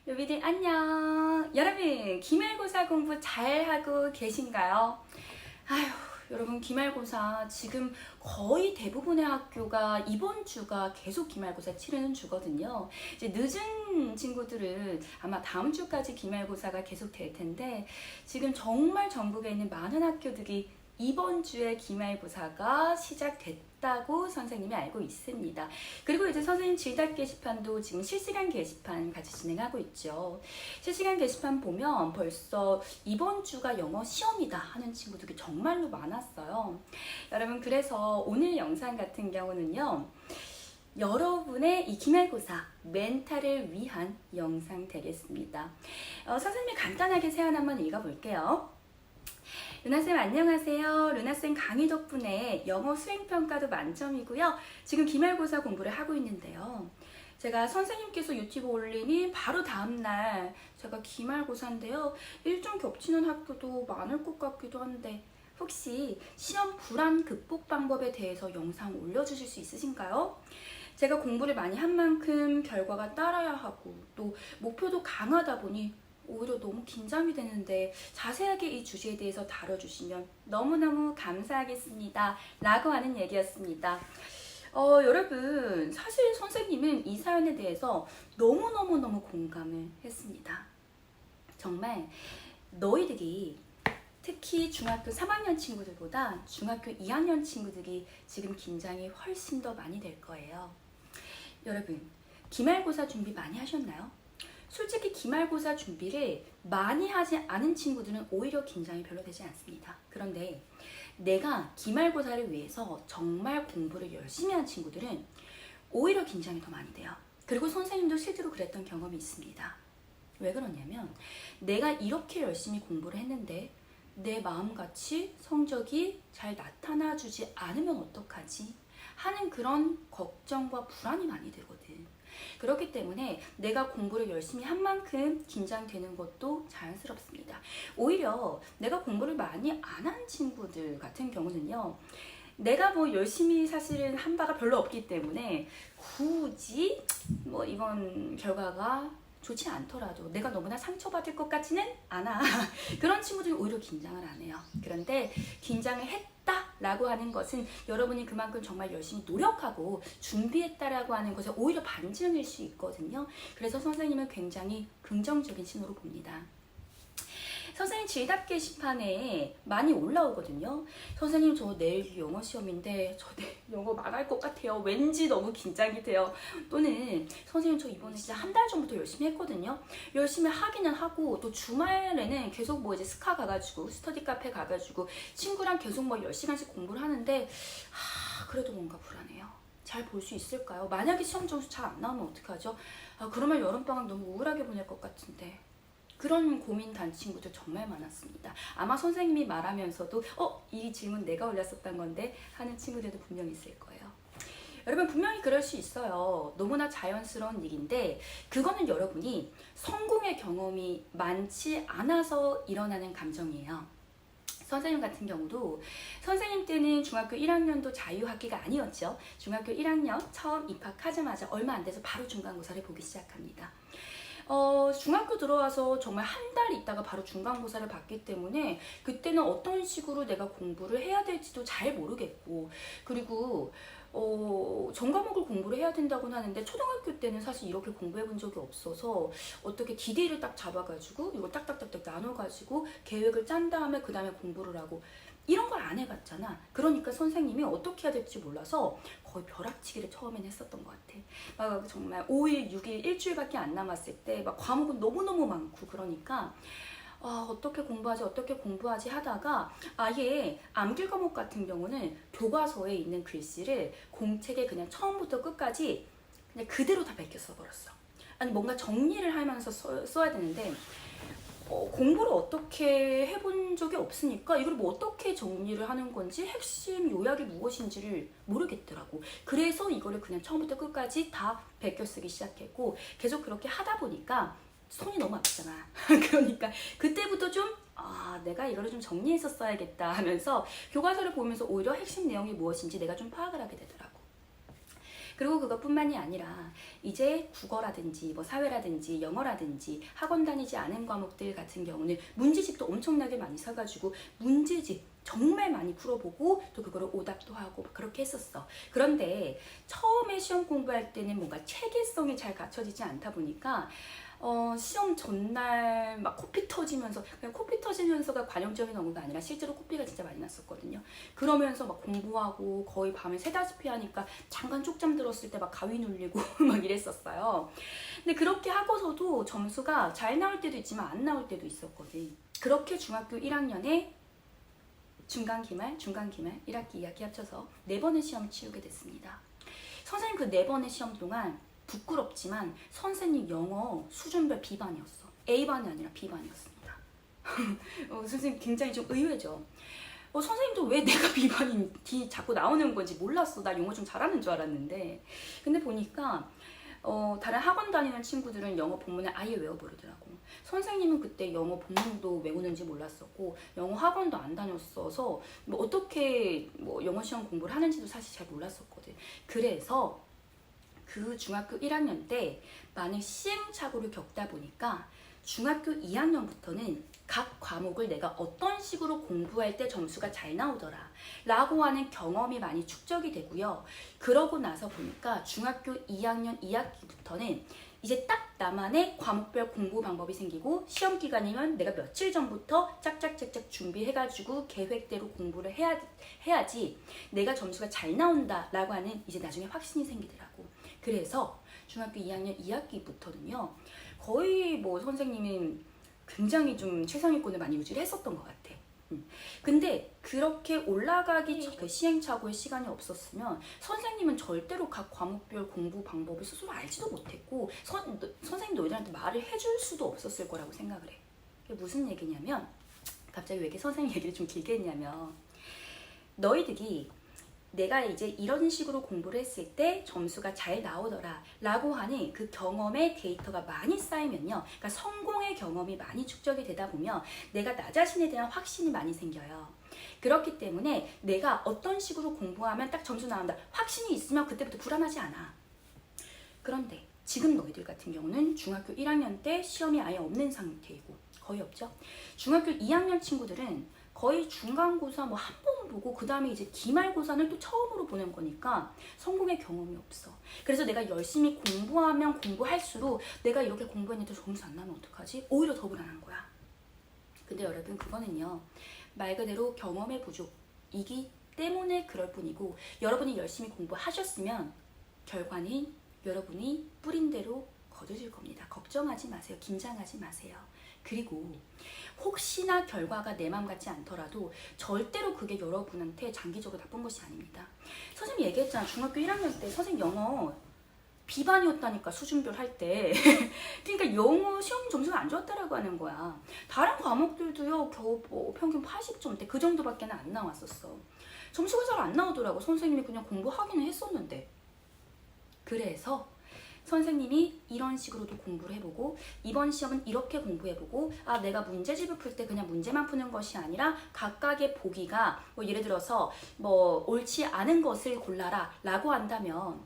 요비들 안녕. 여러분 기말고사 공부 잘하고 계신가요? 아휴, 여러분 기말고사 지금 거의 대부분의 학교가 이번 주가 계속 기말고사 치르는 주거든요. 이제 늦은 친구들은 아마 다음 주까지 기말고사가 계속 될 텐데, 지금 정말 전국에 있는 많은 학교들이 이번 주에 기말고사가 시작됐다고 선생님이 알고 있습니다. 그리고 이제 선생님 질답 게시판도 지금 실시간 게시판 같이 진행하고 있죠. 실시간 게시판 보면 벌써 이번 주가 영어 시험이다 하는 친구들이 정말로 많았어요. 여러분, 그래서 오늘 영상 같은 경우는요, 여러분의 이 기말고사 멘탈을 위한 영상 되겠습니다. 선생님이 간단하게 세안 한번 읽어볼게요. 루나쌤 안녕하세요. 루나쌤 강의 덕분에 영어 수행평가도 만점이고요. 지금 기말고사 공부를 하고 있는데요. 제가 선생님께서 유튜브 올리니 바로 다음날 제가 기말고사인데요. 일정 겹치는 학교도 많을 것 같기도 한데, 혹시 시험 불안 극복 방법에 대해서 영상 올려주실 수 있으신가요? 제가 공부를 많이 한 만큼 결과가 따라야 하고 또 목표도 강하다 보니 오히려 너무 긴장이 되는데, 자세하게 이 주제에 대해서 다뤄주시면 너무너무 감사하겠습니다 라고 하는 얘기였습니다. 여러분, 사실 선생님은 이 사연에 대해서 너무너무 공감을 했습니다. 정말 너희들이, 특히 중학교 3학년 친구들보다 중학교 2학년 친구들이 지금 긴장이 훨씬 더 많이 될 거예요. 여러분, 기말고사 준비 많이 하셨나요? 솔직히 기말고사 준비를 많이 하지 않은 친구들은 오히려 긴장이 별로 되지 않습니다. 그런데 내가 기말고사를 위해서 정말 공부를 열심히 한 친구들은 오히려 긴장이 더 많이 돼요. 그리고 선생님도 실제로 그랬던 경험이 있습니다. 왜 그러냐면, 내가 이렇게 열심히 공부를 했는데 내 마음같이 성적이 잘 나타나주지 않으면 어떡하지? 하는 그런 걱정과 불안이 많이 들거든. 그렇기 때문에 내가 공부를 열심히 한 만큼 긴장되는 것도 자연스럽습니다. 오히려 내가 공부를 많이 안 한 친구들 같은 경우는요, 내가 뭐 열심히 사실은 한 바가 별로 없기 때문에 굳이 뭐 이번 결과가 좋지 않더라도 내가 너무나 상처받을 것 같지는 않아. 그런 친구들이 오히려 긴장을 안 해요. 그런데 긴장을 했다라고 하는 것은 여러분이 그만큼 정말 열심히 노력하고 준비했다라고 하는 것에 오히려 반증일 수 있거든요. 그래서 선생님은 굉장히 긍정적인 신호로 봅니다. 선생님 질답 게시판에 많이 올라오거든요. 선생님, 저 내일 영어 시험인데 저 내일 영어 망할 것 같아요. 왠지 너무 긴장이 돼요. 또는 선생님, 저 이번에 진짜 한 달 전부터 열심히 했거든요. 열심히 하기는 하고 또 주말에는 계속 뭐 이제 스카 가가지고 스터디 카페 가가지고 친구랑 계속 뭐 10시간씩 공부를 하는데 그래도 뭔가 불안해요. 잘 볼 수 있을까요? 만약에 시험 점수 잘 안 나오면 어떡하죠? 그러면 여름방학 너무 우울하게 보낼 것 같은데. 그런 고민 단 친구들 정말 많았습니다. 아마 선생님이 말하면서도 이 질문 내가 올렸었던 건데 하는 친구들도 분명히 있을 거예요. 여러분, 분명히 그럴 수 있어요. 너무나 자연스러운 일인데, 그거는 여러분이 성공의 경험이 많지 않아서 일어나는 감정이에요. 선생님 같은 경우도 선생님 때는 중학교 1학년도 자유학기가 아니었죠. 중학교 1학년 처음 입학하자마자 얼마 안 돼서 바로 중간고사를 보기 시작합니다. 중학교 들어와서 정말 한 달 있다가 바로 중간고사를 봤기 때문에 그때는 어떤 식으로 내가 공부를 해야 될지도 잘 모르겠고, 그리고 전과목을 공부를 해야 된다고는 하는데 초등학교 때는 사실 이렇게 공부해 본 적이 없어서 어떻게 디데이를 딱 잡아가지고 이걸 딱딱딱딱 나눠가지고 계획을 짠 다음에 그 다음에 공부를 하고, 이런 걸 안 해봤잖아. 그러니까 선생님이 어떻게 해야 될지 몰라서 거의 벼락치기를 처음에는 했었던 것 같아. 막 정말 5일, 6일, 일주일밖에 안 남았을 때 막 과목은 너무너무 많고, 그러니까 어떻게 공부하지 하다가 아예 암길 과목 같은 경우는 교과서에 있는 글씨를 공책에 그냥 처음부터 끝까지 그냥 그대로 다 베껴 써버렸어. 아니, 뭔가 정리를 하면서 써야 되는데 공부를 어떻게 해본 적이 없으니까 이걸 뭐 어떻게 정리를 하는 건지, 핵심 요약이 무엇인지를 모르겠더라고. 그래서 이거를 그냥 처음부터 끝까지 다 베껴 쓰기 시작했고, 계속 그렇게 하다 보니까 손이 너무 아프잖아. 그러니까 그때부터 좀 내가 이거를 좀 정리해서 써야겠다 하면서 교과서를 보면서 오히려 핵심 내용이 무엇인지 내가 좀 파악을 하게 되더라고. 그리고 그것뿐만이 아니라 이제 국어라든지 뭐 사회라든지 영어라든지 학원 다니지 않은 과목들 같은 경우는 문제집도 엄청나게 많이 사가지고 문제집 정말 많이 풀어보고 또 그거를 오답도 하고 그렇게 했었어. 그런데 처음에 시험 공부할 때는 뭔가 체계성이 잘 갖춰지지 않다 보니까 시험 전날 막 코피 터지면서, 그냥 코피 터지면서가 관용적인 언어가 아니라 실제로 코피가 진짜 많이 났었거든요. 그러면서 막 공부하고 거의 밤을 새다시피 하니까 잠깐 쪽잠 들었을 때 막 가위 눌리고 막 이랬었어요. 근데 그렇게 하고서도 점수가 잘 나올 때도 있지만 안 나올 때도 있었거든. 그렇게 중학교 1학년에 중간기말, 1학기, 2학기 합쳐서 4번의 시험 치르게 됐습니다. 선생님 그 4번의 시험 동안 부끄럽지만 선생님 영어 수준별 B반이었어. A반이 아니라 B반이었습니다. 선생님 굉장히 좀 의외죠. 선생님도 왜 내가 B반인지 자꾸 나오는 건지 몰랐어. 나 영어 좀 잘하는 줄 알았는데. 근데 보니까 다른 학원 다니는 친구들은 영어 본문을 아예 외워버리더라고. 선생님은 그때 영어 본문도 외우는지 몰랐었고 영어 학원도 안 다녔어서 뭐 어떻게 뭐 영어 시험 공부를 하는지도 사실 잘 몰랐었거든. 그래서 그 중학교 1학년 때 많은 시행착오를 겪다 보니까 중학교 2학년부터는 각 과목을 내가 어떤 식으로 공부할 때 점수가 잘 나오더라 라고 하는 경험이 많이 축적이 되고요. 그러고 나서 보니까 중학교 2학년 2학기부터는 이제 딱 나만의 과목별 공부 방법이 생기고 시험 기간이면 내가 며칠 전부터 짝짝짝짝 준비해가지고 계획대로 공부를 해야지 내가 점수가 잘 나온다 라고 하는 이제 나중에 확신이 생기더라고. 그래서 중학교 2학년 2학기부터는요 거의 뭐 선생님은 굉장히 좀 최상위권을 많이 유지를 했었던 것 같아. 근데 그렇게 올라가기 그 시행착오의 시간이 없었으면 선생님은 절대로 각 과목별 공부 방법을 스스로 알지도 못했고 선생님 너희들한테 말을 해줄 수도 없었을 거라고 생각을 해. 그게 무슨 얘기냐면, 갑자기 왜 이렇게 선생님 얘기를 좀 길게 했냐면, 너희들이 내가 이제 이런 식으로 공부를 했을 때 점수가 잘 나오더라 라고 하는 그 경험의 데이터가 많이 쌓이면요, 그러니까 성공의 경험이 많이 축적이 되다 보면 내가 나 자신에 대한 확신이 많이 생겨요. 그렇기 때문에 내가 어떤 식으로 공부하면 딱 점수 나온다 확신이 있으면 그때부터 불안하지 않아. 그런데 지금 너희들 같은 경우는 중학교 1학년 때 시험이 아예 없는 상태이고, 거의 없죠. 중학교 2학년 친구들은 거의 중간고사 뭐 한 번 보고 그 다음에 이제 기말고사는 또 처음으로 보는 거니까 성공의 경험이 없어. 그래서 내가 열심히 공부하면 공부할수록 내가 이렇게 공부했는데 점수 안 나면 어떡하지? 오히려 더 불안한 거야. 근데 여러분 그거는요 말 그대로 경험의 부족이기 때문에 그럴 뿐이고, 여러분이 열심히 공부하셨으면 결과는 여러분이 뿌린 대로 거두실 겁니다. 걱정하지 마세요. 긴장하지 마세요. 그리고 혹시나 결과가 내 맘 같지 않더라도 절대로 그게 여러분한테 장기적으로 나쁜 것이 아닙니다. 선생님이 얘기했잖아. 중학교 1학년 때 선생님 영어 B반이었다니까, 수준별 할 때. 그러니까 영어 시험 점수가 안 좋았다라고 하는 거야. 다른 과목들도요 겨우 뭐 평균 80점대 그 정도밖에 안 나왔었어. 점수가 잘 안 나오더라고. 선생님이 그냥 공부하기는 했었는데. 그래서 선생님이 이런 식으로도 공부를 해보고, 이번 시험은 이렇게 공부해보고, 내가 문제집을 풀 때 그냥 문제만 푸는 것이 아니라 각각의 보기가 뭐 예를 들어서 뭐 옳지 않은 것을 골라라 라고 한다면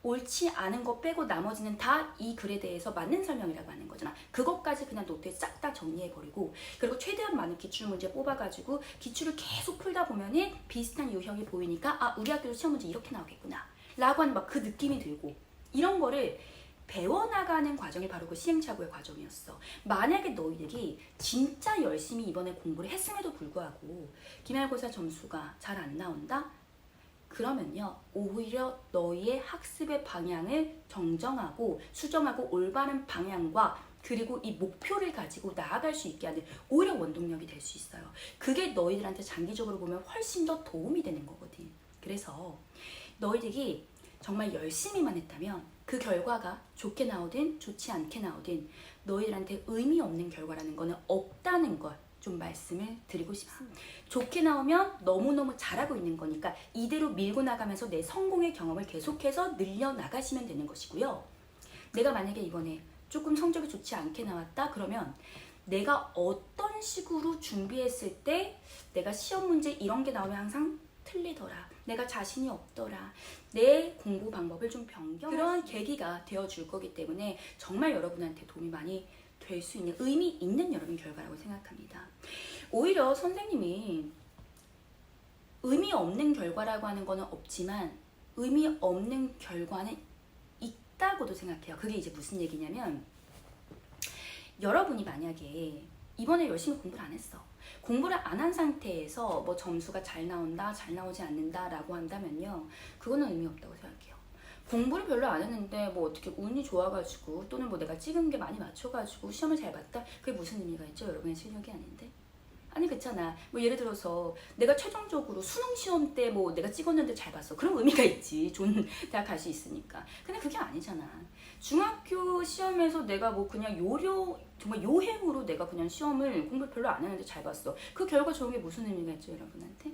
옳지 않은 거 빼고 나머지는 다 이 글에 대해서 맞는 설명이라고 하는 거잖아. 그것까지 그냥 노트에 싹 다 정리해버리고, 그리고 최대한 많은 기출문제 뽑아가지고 기출을 계속 풀다 보면은 비슷한 유형이 보이니까 우리 학교도 시험 문제 이렇게 나오겠구나 라고 하는 막 그 느낌이 들고, 이런 거를 배워나가는 과정이 바로 그 시행착오의 과정이었어. 만약에 너희들이 진짜 열심히 이번에 공부를 했음에도 불구하고 기말고사 점수가 잘 안 나온다? 그러면요 오히려 너희의 학습의 방향을 정정하고 수정하고 올바른 방향과 그리고 이 목표를 가지고 나아갈 수 있게 하는 오히려 원동력이 될 수 있어요. 그게 너희들한테 장기적으로 보면 훨씬 더 도움이 되는 거거든. 그래서 너희들이 정말 열심히만 했다면 그 결과가 좋게 나오든 좋지 않게 나오든 너희들한테 의미 없는 결과라는 거는 없다는 걸 좀 말씀을 드리고 싶습니다. 좋게 나오면 너무너무 잘하고 있는 거니까 이대로 밀고 나가면서 내 성공의 경험을 계속해서 늘려나가시면 되는 것이고요. 내가 만약에 이번에 조금 성적이 좋지 않게 나왔다 그러면 내가 어떤 식으로 준비했을 때 내가 시험 문제 이런 게 나오면 항상 틀리더라. 내가 자신이 없더라. 내 공부 방법을 좀 변경. 그런 계기가 되어줄 거기 때문에 정말 여러분한테 도움이 많이 될 수 있는 의미 있는 여러분 결과라고 생각합니다. 오히려 선생님이 의미 없는 결과라고 하는 거는 없지만 의미 없는 결과는 있다고도 생각해요. 그게 이제 무슨 얘기냐면 여러분이 만약에 이번에 열심히 공부를 안 했어. 공부를 안 한 상태에서 뭐 점수가 잘 나온다, 잘 나오지 않는다 라고 한다면요. 그거는 의미 없다고 생각해요. 공부를 별로 안 했는데 뭐 어떻게 운이 좋아가지고 또는 뭐 내가 찍은 게 많이 맞춰가지고 시험을 잘 봤다? 그게 무슨 의미가 있죠? 여러분의 실력이 아닌데? 아니 그렇잖아. 뭐 예를 들어서 내가 최종적으로 수능 시험 때 뭐 내가 찍었는데 잘 봤어. 그런 의미가 있지. 좋은 대학 갈 수 있으니까. 근데 그게 아니잖아. 중학교 시험에서 내가 뭐 그냥 정말 요행으로 내가 그냥 시험을 공부 별로 안 했는데 잘 봤어. 그 결과 좋은 게 무슨 의미가 있죠, 여러분한테?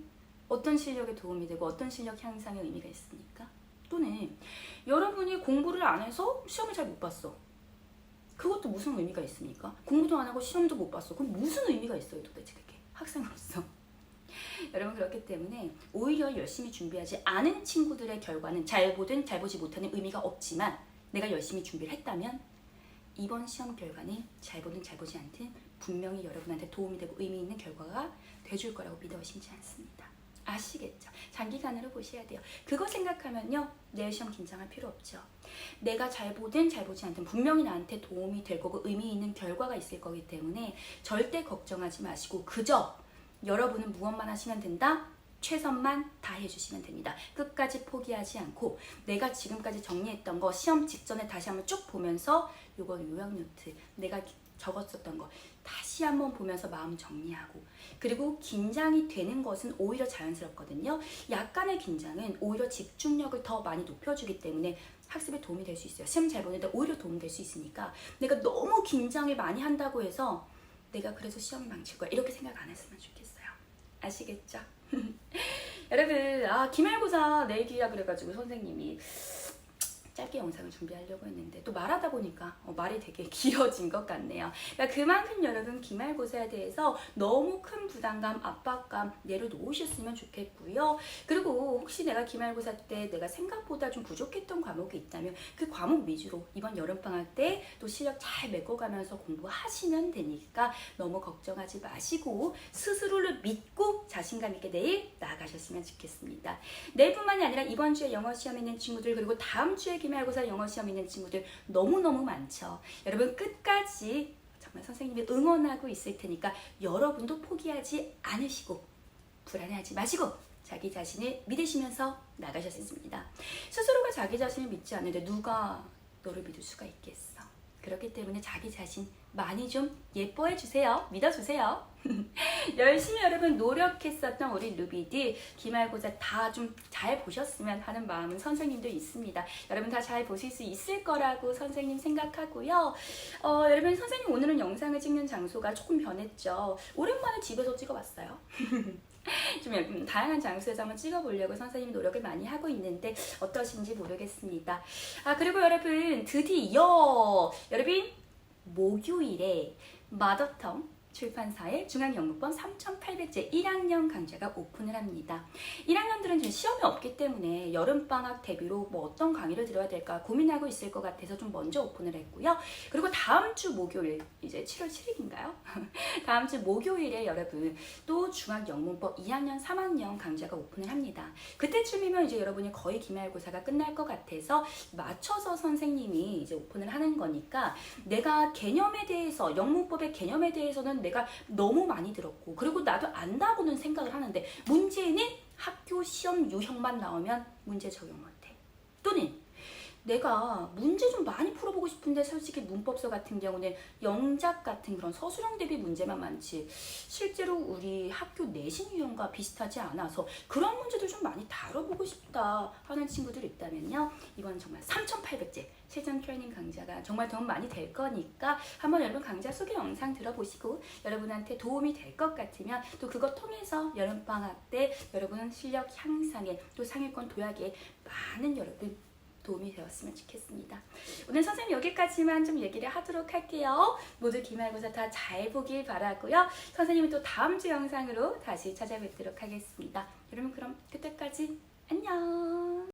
어떤 실력에 도움이 되고 어떤 실력 향상에 의미가 있습니까? 또는 여러분이 공부를 안 해서 시험을 잘 못 봤어. 그것도 무슨 의미가 있습니까? 공부도 안 하고 시험도 못 봤어. 그럼 무슨 의미가 있어요, 도대체 그게? 학생으로서. 여러분 그렇기 때문에 오히려 열심히 준비하지 않은 친구들의 결과는 잘 보든 잘 보지 못하는 의미가 없지만 내가 열심히 준비를 했다면 이번 시험 결과는 잘 보든 잘 보지 않든 분명히 여러분한테 도움이 되고 의미 있는 결과가 돼줄 거라고 믿어 의심치 않습니다. 아시겠죠? 장기간으로 보셔야 돼요. 그거 생각하면요. 내일 시험 긴장할 필요 없죠. 내가 잘 보든 잘 보지 않든 분명히 나한테 도움이 될 거고 의미 있는 결과가 있을 거기 때문에 절대 걱정하지 마시고 그저 여러분은 무엇만 하시면 된다? 최선만 다해주시면 됩니다. 끝까지 포기하지 않고 내가 지금까지 정리했던 거 시험 직전에 다시 한번 쭉 보면서 요건 요약 노트 내가 적었었던 거 다시 한번 보면서 마음 정리하고 그리고 긴장이 되는 것은 오히려 자연스럽거든요. 약간의 긴장은 오히려 집중력을 더 많이 높여주기 때문에 학습에 도움이 될 수 있어요. 시험 잘 보는데 오히려 도움이 될 수 있으니까 내가 너무 긴장을 많이 한다고 해서 내가 그래서 시험을 망칠 거야 이렇게 생각 안 했으면 좋겠어요. 아시겠죠? 여러분 기말고사 내일 기라 그래가지고 선생님이 짧게 영상을 준비하려고 했는데 또 말하다 보니까 말이 되게 길어진 것 같네요. 그러니까 그만큼 여러분 기말고사에 대해서 너무 큰 부담감, 압박감 내려놓으셨으면 좋겠고요. 그리고 혹시 내가 기말고사 때 내가 생각보다 좀 부족했던 과목이 있다면 그 과목 위주로 이번 여름방학 때 또 실력 잘 메꿔가면서 공부하시면 되니까 너무 걱정하지 마시고 스스로를 믿고 자신감 있게 내일 나아가셨으면 좋겠습니다. 내일뿐만이 아니라 이번 주에 영어 시험 있는 친구들 그리고 다음 주에 기말고사 영어 시험 있는 친구들 너무너무 많죠. 여러분 끝까지 정말 선생님이 응원하고 있을 테니까 여러분도 포기하지 않으시고 불안해하지 마시고 자기 자신을 믿으시면서 나가셨습니다. 스스로가 자기 자신을 믿지 않는데 누가 너를 믿을 수가 있겠어. 그렇기 때문에 자기 자신 많이 좀 예뻐해 주세요. 믿어주세요. 열심히 여러분 노력했었던 우리 루비들 기말고사 다 좀 잘 보셨으면 하는 마음은 선생님도 있습니다. 여러분 다 잘 보실 수 있을 거라고 선생님 생각하고요. 여러분 선생님 오늘은 영상을 찍는 장소가 조금 변했죠. 오랜만에 집에서 찍어봤어요. 좀 다양한 장소에서 한번 찍어보려고 선생님이 노력을 많이 하고 있는데 어떠신지 모르겠습니다. 그리고 여러분 드디어 여러분 목요일에 마더텅 출판사의 중앙영문법 3800제 1학년 강좌가 오픈을 합니다. 1학년들은 시험이 없기 때문에 여름방학 대비로 뭐 어떤 강의를 들어야 될까 고민하고 있을 것 같아서 좀 먼저 오픈을 했고요. 그리고 다음 주 목요일, 이제 7월 7일인가요? 다음 주 목요일에 여러분 또 중앙영문법 2학년, 3학년 강좌가 오픈을 합니다. 그때쯤이면 이제 여러분이 거의 기말고사가 끝날 것 같아서 맞춰서 선생님이 이제 오픈을 하는 거니까 내가 개념에 대해서, 영문법의 개념에 대해서는 내가 너무 많이 들었고 그리고 나도 안다고는 생각을 하는데 문제는 학교 시험 유형만 나오면 문제 적용 못해. 또는 내가 문제 좀 많이 풀어보고 싶은데 솔직히 문법서 같은 경우는 영작 같은 그런 서술형 대비 문제만 많지 실제로 우리 학교 내신 유형과 비슷하지 않아서 그런 문제들 좀 많이 다뤄보고 싶다 하는 친구들 있다면요. 이번 정말 3800제 실전 트레이닝 강좌가 정말 도움 많이 될 거니까 한번 여러분 강좌 소개 영상 들어보시고 여러분한테 도움이 될 것 같으면 또 그것 통해서 여름방학 때 여러분은 실력 향상에 또 상위권 도약에 많은 여러분 도움이 되었으면 좋겠습니다. 오늘 선생님 여기까지만 좀 얘기를 하도록 할게요. 모두 기말고사 다 잘 보길 바라고요. 선생님은 또 다음 주 영상으로 다시 찾아뵙도록 하겠습니다. 여러분 그럼 그때까지 안녕.